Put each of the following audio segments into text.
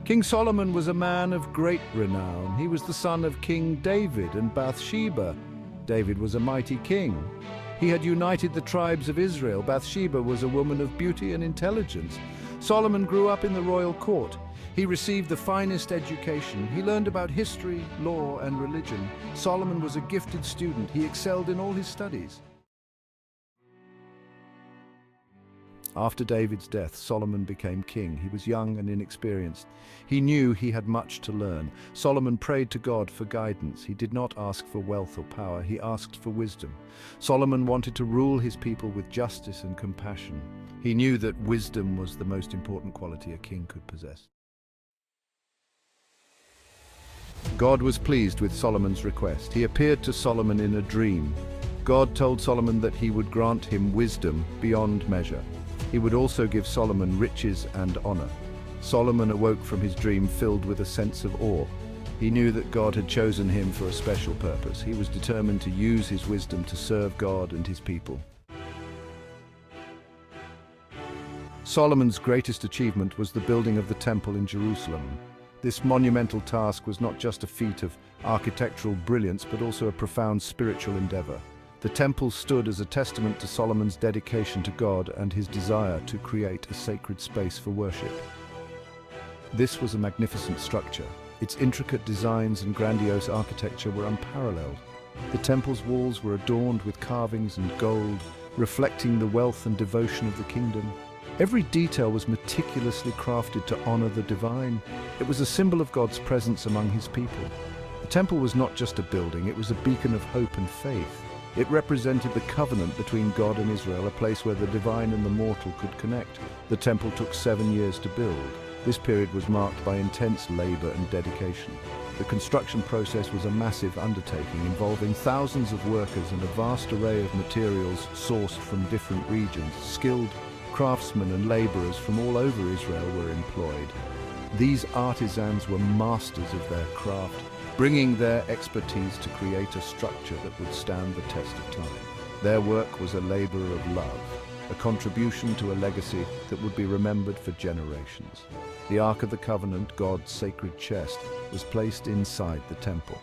King Solomon was a man of great renown. He was the son of King David and Bathsheba. David was a mighty king. He had united the tribes of Israel. Bathsheba was a woman of beauty and intelligence. Solomon grew up in the royal court. He received the finest education. He learned about history, law, and religion. Solomon was a gifted student. He excelled in all his studies. After David's death, Solomon became king. He was young and inexperienced. He knew he had much to learn. Solomon prayed to God for guidance. He did not ask for wealth or power. He asked for wisdom. Solomon wanted to rule his people with justice and compassion. He knew that wisdom was the most important quality a king could possess. God was pleased with Solomon's request. He appeared to Solomon in a dream. God told Solomon that he would grant him wisdom beyond measure. He would also give Solomon riches and honor. Solomon awoke from his dream filled with a sense of awe. He knew that God had chosen him for a special purpose. He was determined to use his wisdom to serve God and his people. Solomon's greatest achievement was the building of the temple in Jerusalem. This monumental task was not just a feat of architectural brilliance, but also a profound spiritual endeavor. The temple stood as a testament to Solomon's dedication to God and his desire to create a sacred space for worship. This was a magnificent structure. Its intricate designs and grandiose architecture were unparalleled. The temple's walls were adorned with carvings and gold, reflecting the wealth and devotion of the kingdom. Every detail was meticulously crafted to honor the divine. It was a symbol of God's presence among his people. The temple was not just a building, it was a beacon of hope and faith. It represented the covenant between God and Israel, a place where the divine and the mortal could connect. The temple took 7 years to build. This period was marked by intense labor and dedication. The construction process was a massive undertaking involving thousands of workers and a vast array of materials sourced from different regions. Skilled craftsmen and laborers from all over Israel were employed. These artisans were masters of their craft, bringing their expertise to create a structure that would stand the test of time. Their work was a labor of love, a contribution to a legacy that would be remembered for generations. The Ark of the Covenant, God's sacred chest, was placed inside the temple.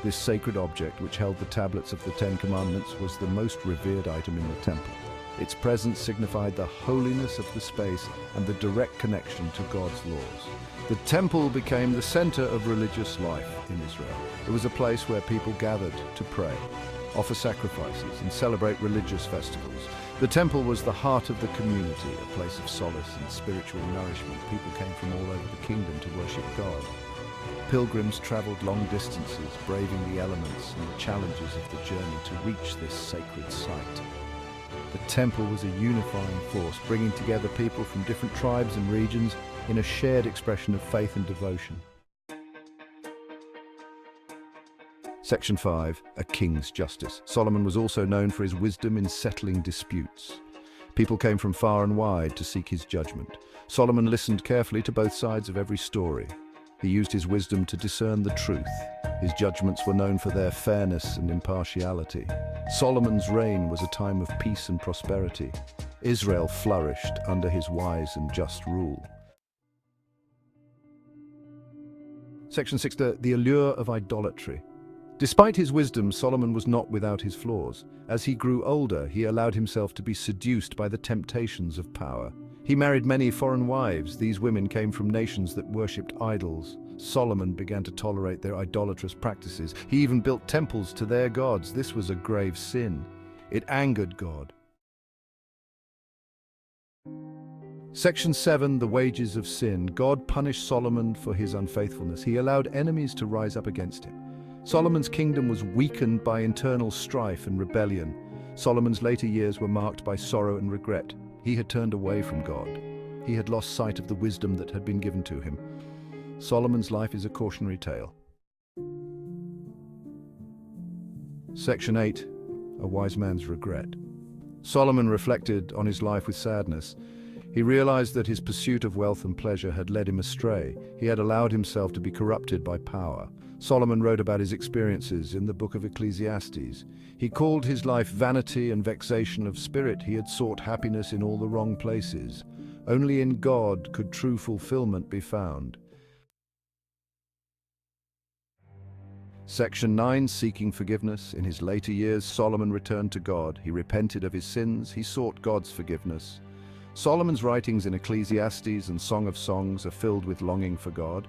This sacred object, which held the tablets of the Ten Commandments, was the most revered item in the temple. Its presence signified the holiness of the space and the direct connection to God's laws. The temple became the center of religious life in Israel. It was a place where people gathered to pray, offer sacrifices, and celebrate religious festivals. The temple was the heart of the community, a place of solace and spiritual nourishment. People came from all over the kingdom to worship God. Pilgrims traveled long distances, braving the elements and the challenges of the journey to reach this sacred site. The temple was a unifying force, bringing together people from different tribes and regions in a shared expression of faith and devotion. Section 5. A King's Justice. Solomon was also known for his wisdom in settling disputes. People came from far and wide to seek his judgment. Solomon listened carefully to both sides of every story. He used his wisdom to discern the truth. His judgments were known for their fairness and impartiality. Solomon's reign was a time of peace and prosperity. Israel flourished under his wise and just rule. Section 6. The Allure of Idolatry. Despite his wisdom, Solomon was not without his flaws. As he grew older, he allowed himself to be seduced by the temptations of power. He married many foreign wives. These women came from nations that worshipped idols. Solomon began to tolerate their idolatrous practices. He even built temples to their gods. This was a grave sin. It angered God. Section 7. The Wages of Sin. God punished Solomon for his unfaithfulness. He allowed enemies to rise up against him. Solomon's kingdom was weakened by internal strife and rebellion. Solomon's later years were marked by sorrow and regret. He had turned away from God. He had lost sight of the wisdom that had been given to him. Solomon's life is a cautionary tale. Section 8. A Wise Man's Regret. Solomon reflected on his life with sadness. He realized that his pursuit of wealth and pleasure had led him astray. He had allowed himself to be corrupted by power. Solomon wrote about his experiences in the book of Ecclesiastes. He called his life vanity and vexation of spirit. He had sought happiness in all the wrong places. Only in God could true fulfillment be found. Section 9, Seeking Forgiveness. In his later years, Solomon returned to God. He repented of his sins. He sought God's forgiveness. Solomon's writings in Ecclesiastes and Song of Songs are filled with longing for God.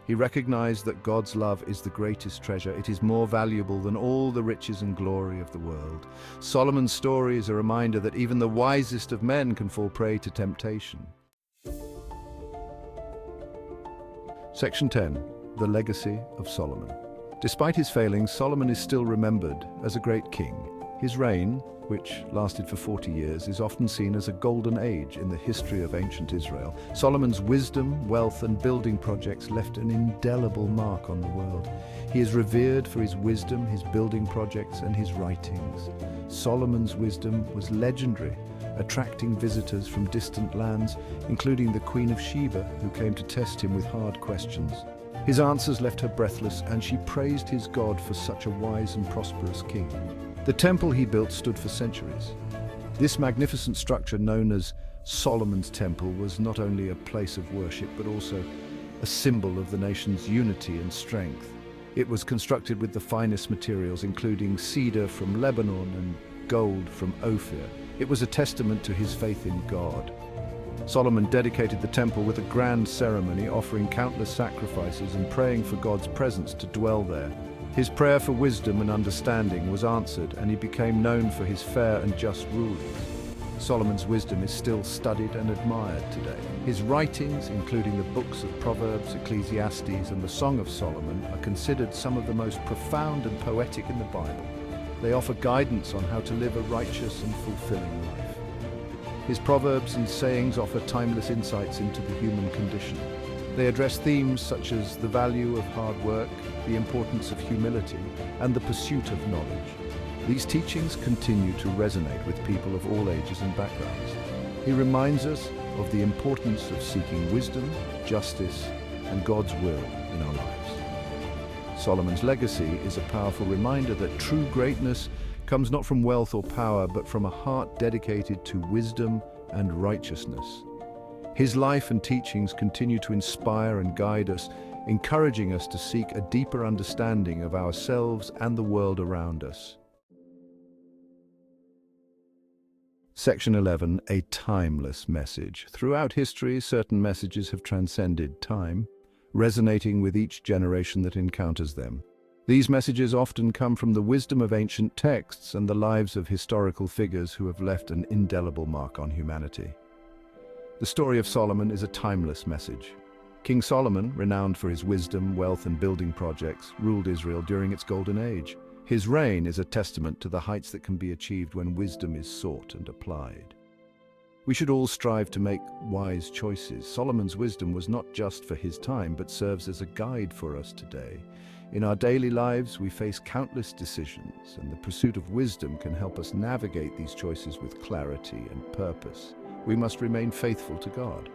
He recognized that God's love is the greatest treasure. It is more valuable than all the riches and glory of the world. Solomon's story is a reminder that even the wisest of men can fall prey to temptation. Section 10, The Legacy of Solomon. Despite his failings, Solomon is still remembered as a great king. His reign, which lasted for 40 years, is often seen as a golden age in the history of ancient Israel. Solomon's wisdom, wealth, and building projects left an indelible mark on the world. He is revered for his wisdom, his building projects, and his writings. Solomon's wisdom was legendary, attracting visitors from distant lands, including the Queen of Sheba, who came to test him with hard questions. His answers left her breathless, and she praised his God for such a wise and prosperous king. The temple he built stood for centuries. This magnificent structure, known as Solomon's Temple, was not only a place of worship, but also a symbol of the nation's unity and strength. It was constructed with the finest materials, including cedar from Lebanon and gold from Ophir. It was a testament to his faith in God. Solomon dedicated the temple with a grand ceremony, offering countless sacrifices and praying for God's presence to dwell there. His prayer for wisdom and understanding was answered, and he became known for his fair and just rulings. Solomon's wisdom is still studied and admired today. His writings, including the books of Proverbs, Ecclesiastes, and the Song of Solomon, are considered some of the most profound and poetic in the Bible. They offer guidance on how to live a righteous and fulfilling life. His proverbs and sayings offer timeless insights into the human condition. They address themes such as the value of hard work, the importance of humility, and the pursuit of knowledge. These teachings continue to resonate with people of all ages and backgrounds. He reminds us of the importance of seeking wisdom, justice, and God's will in our lives. Solomon's legacy is a powerful reminder that true greatness comes not from wealth or power, but from a heart dedicated to wisdom and righteousness. His life and teachings continue to inspire and guide us, encouraging us to seek a deeper understanding of ourselves and the world around us. Section 11, A Timeless Message. Throughout history, certain messages have transcended time, resonating with each generation that encounters them. These messages often come from the wisdom of ancient texts and the lives of historical figures who have left an indelible mark on humanity. The story of Solomon is a timeless message. King Solomon, renowned for his wisdom, wealth, and building projects, ruled Israel during its golden age. His reign is a testament to the heights that can be achieved when wisdom is sought and applied. We should all strive to make wise choices. Solomon's wisdom was not just for his time, but serves as a guide for us today. In our daily lives, we face countless decisions, and the pursuit of wisdom can help us navigate these choices with clarity and purpose. We must remain faithful to God.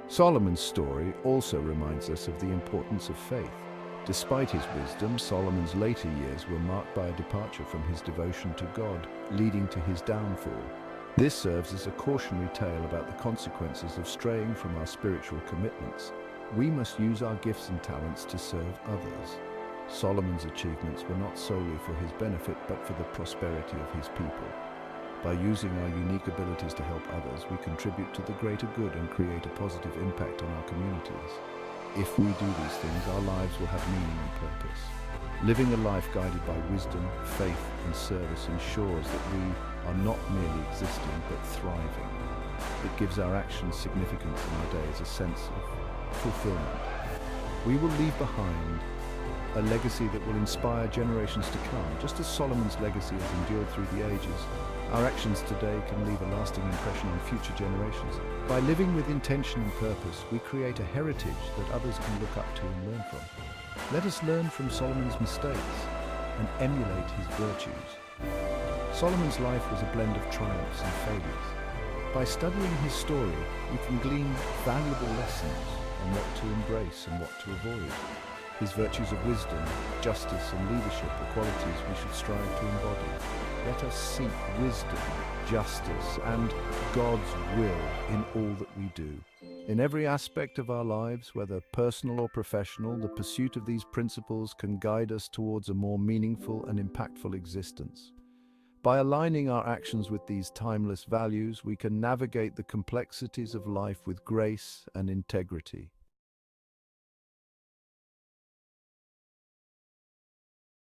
Solomon's story also reminds us of the importance of faith. Despite his wisdom, Solomon's later years were marked by a departure from his devotion to God, leading to his downfall. This serves as a cautionary tale about the consequences of straying from our spiritual commitments. We must use our gifts and talents to serve others. Solomon's achievements were not solely for his benefit, but for the prosperity of his people. By using our unique abilities to help others, we contribute to the greater good and create a positive impact on our communities. If we do these things, our lives will have meaning and purpose. Living a life guided by wisdom, faith, and service ensures that we are not merely existing, but thriving. It gives our actions significance in our days, a sense of fulfillment. We will leave behind a legacy that will inspire generations to come. Just as Solomon's legacy has endured through the ages, our actions today can leave a lasting impression on future generations. By living with intention and purpose, we create a heritage that others can look up to and learn from. Let us learn from Solomon's mistakes and emulate his virtues. Solomon's life was a blend of triumphs and failures. By studying his story, we can glean valuable lessons on what to embrace and what to avoid. His virtues of wisdom, justice, and leadership are qualities we should strive to embody. Let us seek wisdom, justice, and God's will in all that we do. In every aspect of our lives, whether personal or professional, the pursuit of these principles can guide us towards a more meaningful and impactful existence. By aligning our actions with these timeless values, we can navigate the complexities of life with grace and integrity.